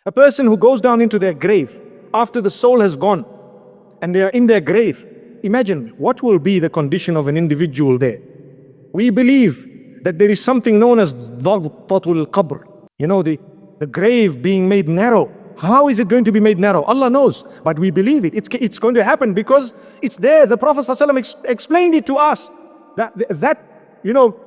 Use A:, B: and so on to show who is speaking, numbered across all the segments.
A: A person who goes down into their grave after the soul has gone and they are in their grave, imagine what will be the condition of an individual there. We believe that there is something known as Dhagtatul Qabr. You know, the grave being made narrow. How is it going to be made narrow? Allah knows, but we believe it. It's going to happen because it's there. The Prophet ﷺ explained it to us. That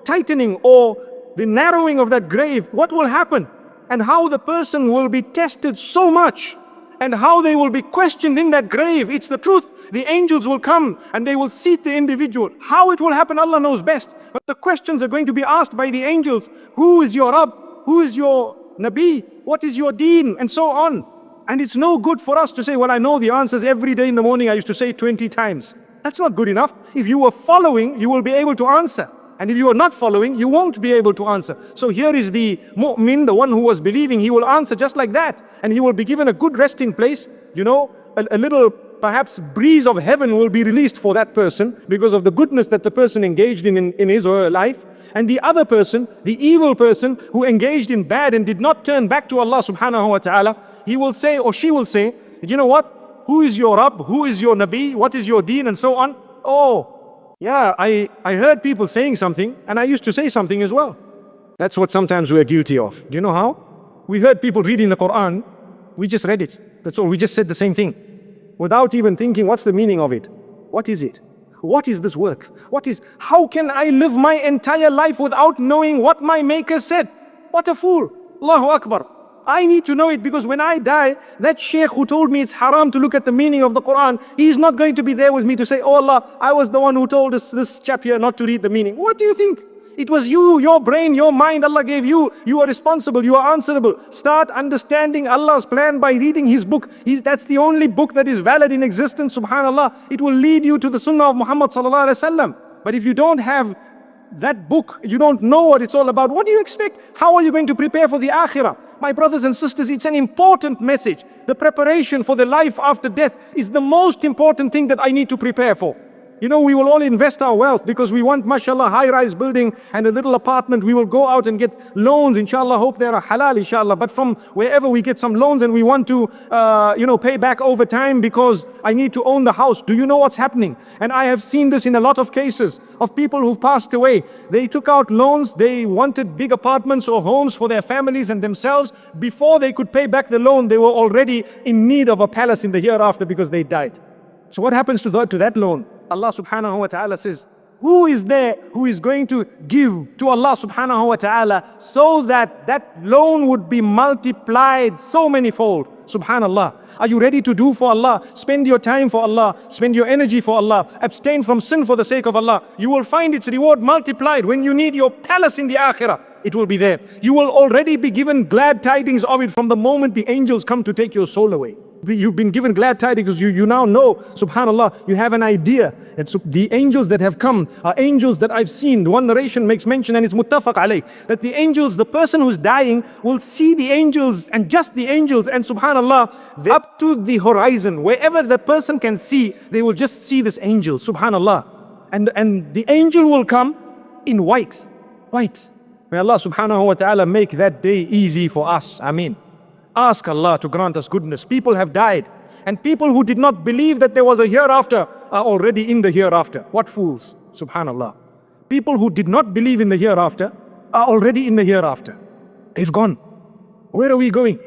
A: tightening or the narrowing of that grave, what will happen? And how the person will be tested so much, and how they will be questioned in that grave. It's the truth. The angels will come and they will seat the individual. How it will happen, Allah knows best. But the questions are going to be asked by the angels. Who is your Rabb? Who is your Nabi? What is your deen? And so on. And it's no good for us to say, well, I know the answers every day in the morning. I used to say 20 times. That's not good enough. If you were following, you will be able to answer. And if you are not following, you won't be able to answer. So here is the mu'min, the one who was believing. He will answer just like that. And he will be given a good resting place. A little perhaps breeze of heaven will be released for that person because of the goodness that the person engaged in his or her life. And the other person, the evil person who engaged in bad and did not turn back to Allah subhanahu wa ta'ala, he will say, or she will say, you know what? Who is your Rabb? Who is your Nabi? What is your deen? And so on. Oh, yeah, I heard people saying something and I used to say something as well. That's what sometimes we're guilty of. Do you know how? We heard people reading the Quran. We just read it. That's all. We just said the same thing without even thinking, what's the meaning of it? What is it? What is this work? How can I live my entire life without knowing what my Maker said? What a fool. Allahu Akbar. I need to know it because when I die, that sheikh who told me it's haram to look at the meaning of the Quran, he's not going to be there with me to say, oh Allah, I was the one who told this chap here not to read the meaning. What do you think? It was you, your brain, your mind Allah gave you. You are responsible, you are answerable. Start understanding Allah's plan by reading His book. That's the only book that is valid in existence, subhanAllah. It will lead you to the sunnah of Muhammad sallallahu alaihi wasallam. But if you don't have that book, you don't know what it's all about, what do you expect? How are you going to prepare for the akhirah? My brothers and sisters, it's an important message. The preparation for the life after death is the most important thing that I need to prepare for. We will all invest our wealth because we want, mashallah, high-rise building and a little apartment. We will go out and get loans, inshallah, hope they are halal, inshallah. But from wherever we get some loans and we want to, pay back over time because I need to own the house. Do you know what's happening? And I have seen this in a lot of cases of people who've passed away. They took out loans. They wanted big apartments or homes for their families and themselves. Before they could pay back the loan, they were already in need of a palace in the hereafter because they died. So what happens to that loan? Allah subhanahu wa ta'ala says, who is there who is going to give to Allah subhanahu wa ta'ala so that that loan would be multiplied so many-fold? Subhanallah. Are you ready to do for Allah? Spend your time for Allah. Spend your energy for Allah. Abstain from sin for the sake of Allah. You will find its reward multiplied. When you need your palace in the akhirah, it will be there. You will already be given glad tidings of it from the moment the angels come to take your soul away. You've been given glad tidings because you now know, subhanallah, you have an idea. And so the angels that have come are angels that I've seen. The one narration makes mention, and it's muttafaq alayh, that the angels, the person who's dying will see the angels and just the angels, and subhanallah, up to the horizon, wherever the person can see, they will just see this angel, subhanallah. And the angel will come in white. May Allah subhanahu wa ta'ala make that day easy for us. Ameen. Ask Allah to grant us goodness. People have died, and people who did not believe that there was a hereafter are already in the hereafter. What fools, subhanallah. People who did not believe in the hereafter are already in the hereafter. They've gone. Where are we going?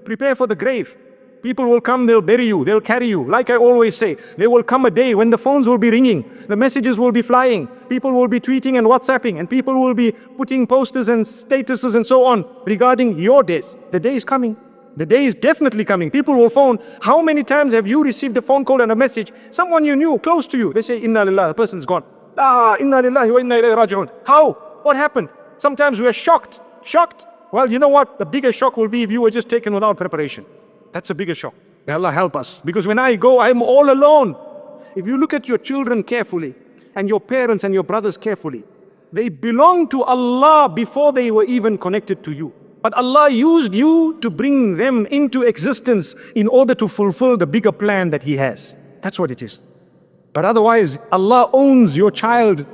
A: Prepare for the grave. People will come, they'll bury you, they'll carry you. Like I always say, there will come a day when the phones will be ringing, the messages will be flying, people will be tweeting and WhatsApping, and people will be putting posters and statuses and so on regarding your days. The day is coming. The day is definitely coming. People will phone. How many times have you received a phone call and a message? Someone you knew, close to you. They say, Inna lillah, the person's gone. Inna lillahi wa inna ilayhi raji'un. How? What happened? Sometimes we are shocked. Well, you know what? The bigger shock will be if you were just taken without preparation. That's a bigger shock. May Allah help us. Because when I go, I'm all alone. If you look at your children carefully, and your parents and your brothers carefully, they belong to Allah before they were even connected to you. But Allah used you to bring them into existence in order to fulfill the bigger plan that He has. That's what it is. But otherwise, Allah owns your child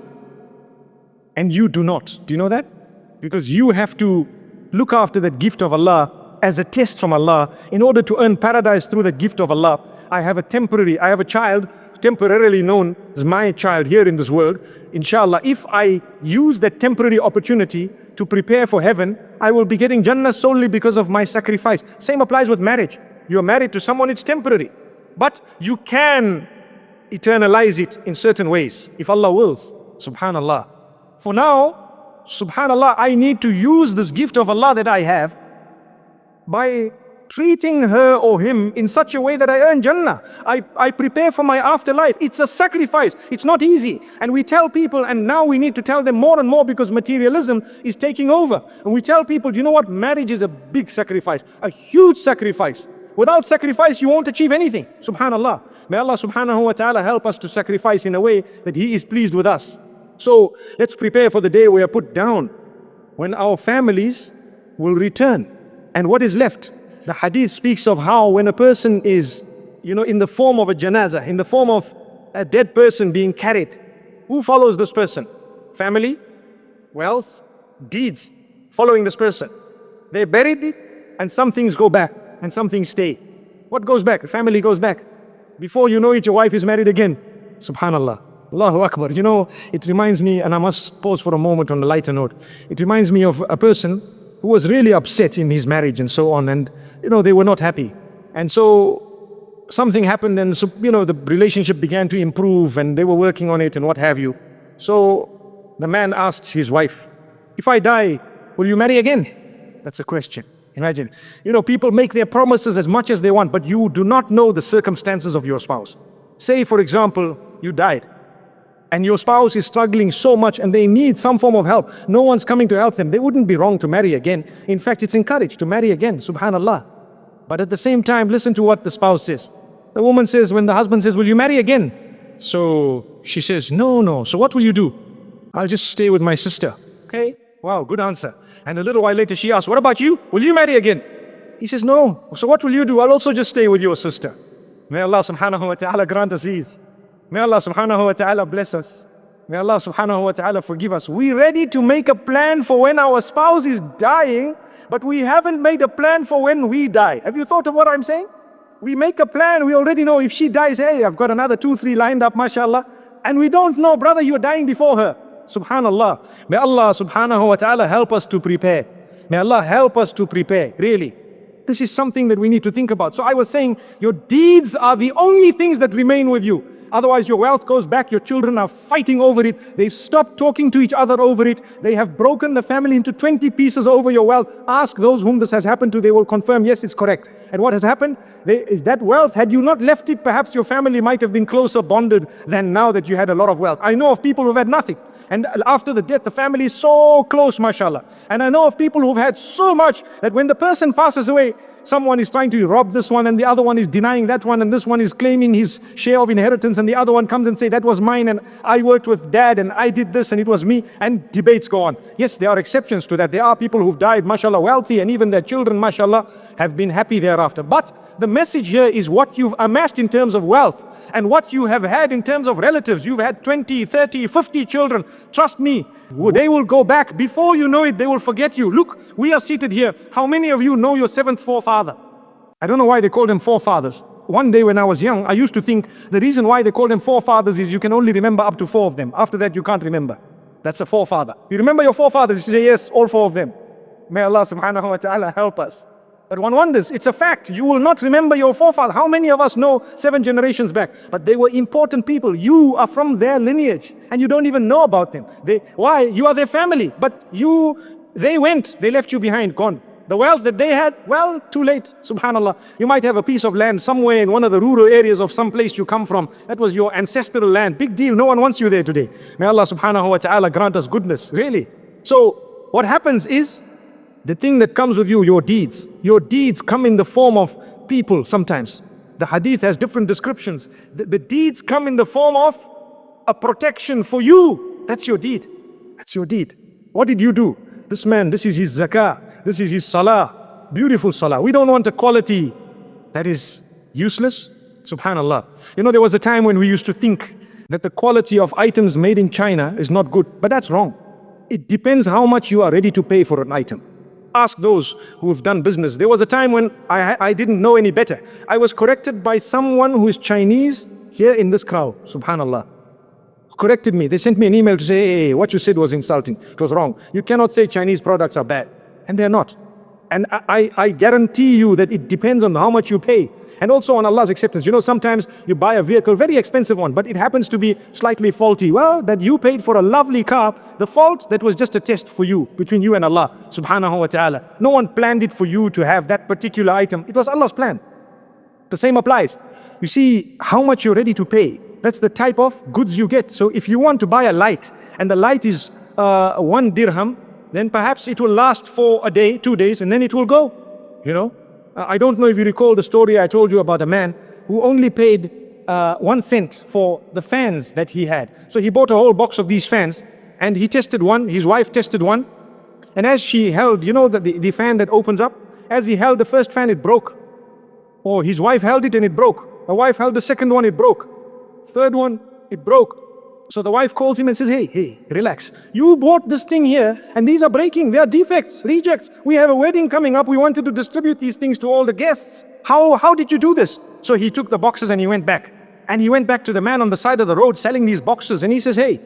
A: and you do not. Do you know that? Because you have to look after that gift of Allah as a test from Allah, in order to earn paradise through the gift of Allah, I have a child temporarily known as my child here in this world. Inshallah, if I use that temporary opportunity to prepare for heaven, I will be getting Jannah solely because of my sacrifice. Same applies with marriage. You are married to someone, it's temporary. But you can eternalize it in certain ways, if Allah wills. Subhanallah. For now, subhanallah, I need to use this gift of Allah that I have by treating her or him in such a way that I earn Jannah. I prepare for my afterlife. It's a sacrifice. It's not easy. And we tell people, and now we need to tell them more and more because materialism is taking over. And we tell people, you know what? Marriage is a big sacrifice, a huge sacrifice. Without sacrifice, you won't achieve anything. Subhanallah. May Allah subhanahu wa ta'ala help us to sacrifice in a way that He is pleased with us. So let's prepare for the day we are put down, when our families will return. And what is left? The hadith speaks of how when a person is, in the form of a janazah, in the form of a dead person being carried, who follows this person? Family, wealth, deeds following this person. They buried it, and some things go back, and some things stay. What goes back? The family goes back. Before you know it, your wife is married again. Subhanallah. Allahu Akbar. It reminds me, and I must pause for a moment on a lighter note. It reminds me of a person who was really upset in his marriage and so on, and they were not happy. And so something happened, and so, the relationship began to improve, and they were working on it and what have you. So the man asked his wife, if I die, will you marry again? That's a question. Imagine, people make their promises as much as they want, but you do not know the circumstances of your spouse. Say, for example, you died, and your spouse is struggling so much and they need some form of help. No one's coming to help them. They wouldn't be wrong to marry again. In fact, it's encouraged to marry again, subhanallah. But at the same time, listen to what the spouse says. The woman says, when the husband says, will you marry again? So she says, no. So what will you do? I'll just stay with my sister. Okay, wow, good answer. And a little while later she asks, what about you? Will you marry again? He says, no. So what will you do? I'll also just stay with your sister. May Allah subhanahu wa ta'ala grant us ease. May Allah subhanahu wa ta'ala bless us. May Allah subhanahu wa ta'ala forgive us. We're ready to make a plan for when our spouse is dying, but we haven't made a plan for when we die. Have you thought of what I'm saying? We make a plan, we already know if she dies, hey, I've got another 2-3 lined up, mashallah. And we don't know, brother, you're dying before her. Subhanallah. May Allah subhanahu wa ta'ala help us to prepare. May Allah help us to prepare, really. This is something that we need to think about. So I was saying, your deeds are the only things that remain with you. Otherwise your wealth goes back, your children are fighting over it, they've stopped talking to each other over it, they have broken the family into 20 pieces over your wealth. Ask those whom this has happened to, they will confirm, yes, it's correct. And what has happened? That wealth, had you not left it, perhaps your family might have been closer bonded than now that you had a lot of wealth. I know of people who've had nothing, and after the death, the family is so close, mashallah. And I know of people who've had so much that when the person passes away, someone is trying to rob this one and the other one is denying that one, and this one is claiming his share of inheritance and the other one comes and say that was mine and I worked with dad and I did this and it was me, and debates go on. Yes, there are exceptions to that. There are people who've died, mashallah, wealthy, and even their children, mashallah, have been happy thereafter. But the message here is what you've amassed in terms of wealth and what you have had in terms of relatives. You've had 20, 30, 50 children. Trust me, they will go back. Before you know it, they will forget you. Look, we are seated here. How many of you know your 7th forefather? I don't know why they call them forefathers. One day when I was young, I used to think the reason why they call them forefathers is you can only remember up to 4 of them. After that, you can't remember. That's a forefather. You remember your forefathers? You say, yes, all 4 of them. May Allah subhanahu wa ta'ala help us. But one wonders, it's a fact, you will not remember your forefather. How many of us know 7 generations back? But they were important people. You are from their lineage and you don't even know about them. Why? You are their family. But they went, they left you behind, gone. The wealth that they had, well, too late, subhanallah. You might have a piece of land somewhere in one of the rural areas of some place you come from. That was your ancestral land. Big deal, no one wants you there today. May Allah subhanahu wa ta'ala grant us goodness, really. So what happens is, the thing that comes with you, your deeds come in the form of people sometimes. The hadith has different descriptions. The deeds come in the form of a protection for you. That's your deed. That's your deed. What did you do? This man, this is his zakah. This is his salah. Beautiful salah. We don't want a quality that is useless. Subhanallah. There was a time when we used to think that the quality of items made in China is not good. But that's wrong. It depends how much you are ready to pay for an item. Ask those who have done business. There was a time when I didn't know any better. I was corrected by someone who is Chinese here in this crowd, subhanallah. Corrected me. They sent me an email to say, hey, what you said was insulting. It was wrong. You cannot say Chinese products are bad. And they're not. And I guarantee you that it depends on how much you pay. And also on Allah's acceptance. You know, sometimes you buy a vehicle, very expensive one, but it happens to be slightly faulty. Well, that you paid for a lovely car, the fault, that was just a test for you, between you and Allah, subhanahu wa ta'ala. No one planned it for you to have that particular item. It was Allah's plan. The same applies. You see how much you're ready to pay. That's the type of goods you get. So if you want to buy a light, and the light is 1 dirham, then perhaps it will last for a day, 2 days, and then it will go, you know. I don't know if you recall the story I told you about a man who only paid 1 cent for the fans that he had. So he bought a whole box of these fans, and he tested one, his wife tested one, and as she held, you know, the fan that opens up, as he held the first fan, it broke. Or his wife held it and it broke. The wife held the second one, it broke. Third one, it broke. So the wife calls him and says, hey, relax. You bought this thing here and these are breaking. They are defects, rejects. We have a wedding coming up. We wanted to distribute these things to all the guests. How did you do this? So he took the boxes and he went back. And he went back to the man on the side of the road selling these boxes. And he says, hey,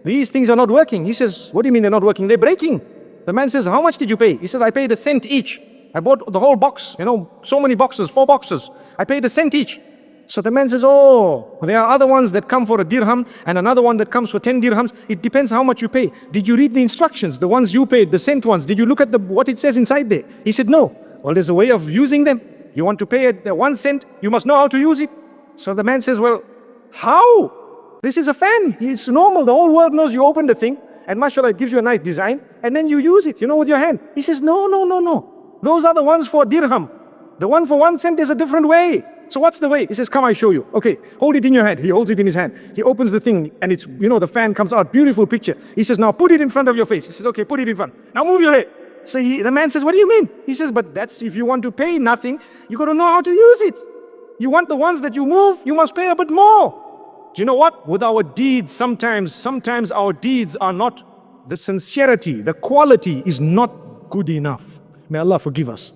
A: these things are not working. He says, what do you mean they're not working? They're breaking. The man says, how much did you pay? He says, I paid a cent each. I bought the whole box, you know, so many boxes, 4 boxes. I paid a cent each. So the man says, oh, there are other ones that come for a dirham and another one that comes for 10 dirhams. It depends how much you pay. Did you read the instructions, the ones you paid, the cent ones? Did you look at what it says inside there? He said, no. Well, there's a way of using them. You want to pay at 1 cent, you must know how to use it. So the man says, well, how? This is a fan. It's normal. The whole world knows you open the thing and mashallah, it gives you a nice design and then you use it, you know, with your hand. He says, no. Those are the ones for dirham. The one for 1 cent is a different way. So what's the way? He says, come, I show you. Okay, hold it in your hand. He holds it in his hand. He opens the thing and it's, you know, the fan comes out. Beautiful picture. He says, now put it in front of your face. He says, okay, put it in front. Now move your head. So the man says, what do you mean? He says, but that's if you want to pay nothing, you got to know how to use it. You want the ones that you move, you must pay a bit more. Do you know what? With our deeds, sometimes our deeds are not, the sincerity, the quality is not good enough. May Allah forgive us.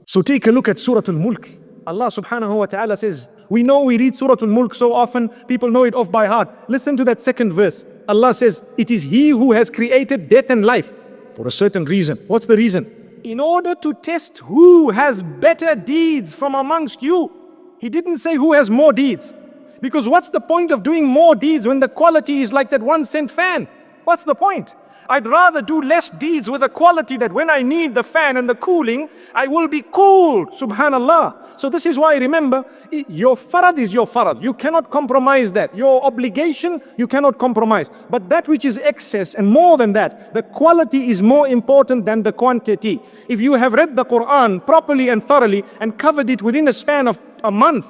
A: So take a look at Surah Al-Mulk. Allah subhanahu wa ta'ala says, we read Surah Al-Mulk so often, people know it off by heart. Listen to that second verse. Allah says, it is He who has created death and life for a certain reason. What's the reason? In order to test who has better deeds from amongst you. He didn't say who has more deeds. Because what's the point of doing more deeds when the quality is like that 1 cent fan? What's the point? I'd rather do less deeds with a quality that when I need the fan and the cooling, I will be cooled, subhanallah. So this is why, remember, your farad is your farad. You cannot compromise that. Your obligation, you cannot compromise. But that which is excess and more than that, the quality is more important than the quantity. If you have read the Quran properly and thoroughly and covered it within a span of a month,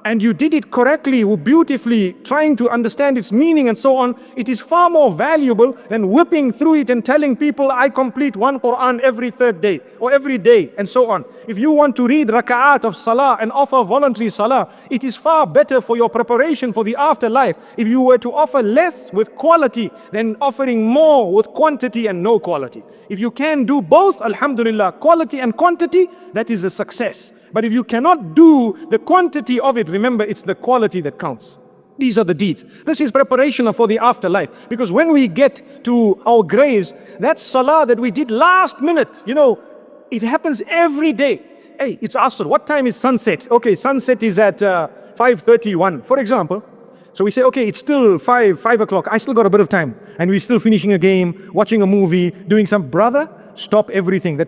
A: and you did it correctly, beautifully, trying to understand its meaning and so on, it is far more valuable than whipping through it and telling people, I complete 1 Quran every 3rd day or every day and so on. If you want to read raka'at of salah and offer voluntary salah, it is far better for your preparation for the afterlife if you were to offer less with quality than offering more with quantity and no quality. If you can do both, alhamdulillah, quality and quantity, that is a success. But if you cannot do the quantity of it, remember, it's the quality that counts. These are the deeds. This is preparation for the afterlife. Because when we get to our graves, that salah that we did last minute, you know, it happens every day. Hey, it's Asr. What time is sunset? Okay, sunset is at 5:31, for example. So we say, okay, it's still 5 o'clock. I still got a bit of time. And we're still finishing a game, watching a movie, doing some, brother, stop everything. The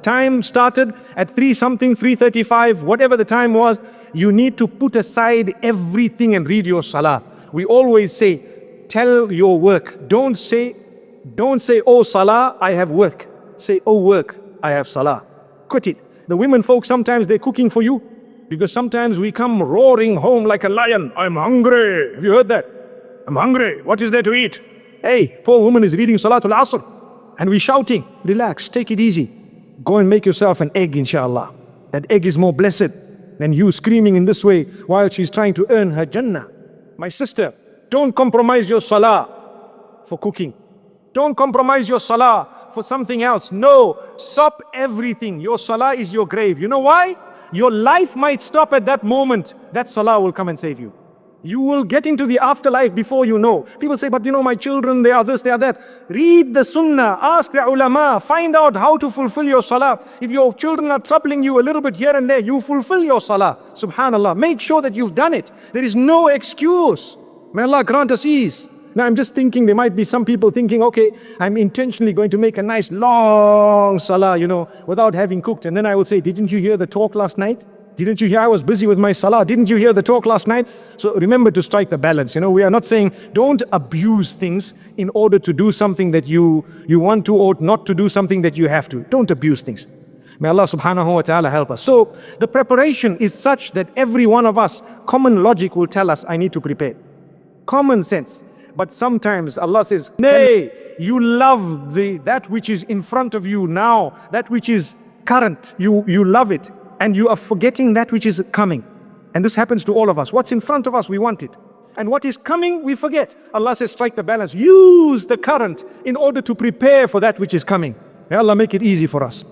A: time started at 3:35, whatever the time was. You need to put aside everything and read your salah. We always say, tell your work. Don't say, oh salah, I have work. Say, oh work, I have salah. Quit it. The women folk, sometimes they're cooking for you. Because sometimes we come roaring home like a lion. I'm hungry. Have you heard that? I'm hungry. What is there to eat? Hey, poor woman is reading Salatul Asr. And we're shouting. Relax, take it easy. Go and make yourself an egg, inshallah. That egg is more blessed than you screaming in this way while she's trying to earn her Jannah. My sister, don't compromise your salah for cooking. Don't compromise your salah for something else. No, stop everything. Your salah is your grave. You know why? Your life might stop at that moment. That salah will come and save you. You will get into the afterlife before you know. People say, but my children, they are this, they are that. Read the sunnah, ask the ulama, find out how to fulfill your salah. If your children are troubling you a little bit here and there, you fulfill your salah. Subhanallah, make sure that you've done it. There is no excuse. May Allah grant us ease. Now I'm just thinking, there might be some people thinking, okay, I'm intentionally going to make a nice long salah, without having cooked. And then I will say, didn't you hear the talk last night? Didn't you hear I was busy with my salah? Didn't you hear the talk last night? So remember to strike the balance. We are not saying don't abuse things in order to do something that you want to, or not to do something that you have to. Don't abuse things. May Allah subhanahu wa ta'ala help us. So the preparation is such that every one of us, common logic will tell us, I need to prepare. Common sense. But sometimes Allah says, nay, you love that which is in front of you now, that which is current. You love it. And you are forgetting that which is coming. And this happens to all of us. What's in front of us, we want it. And what is coming, we forget. Allah says, strike the balance. Use the current in order to prepare for that which is coming. May Allah make it easy for us.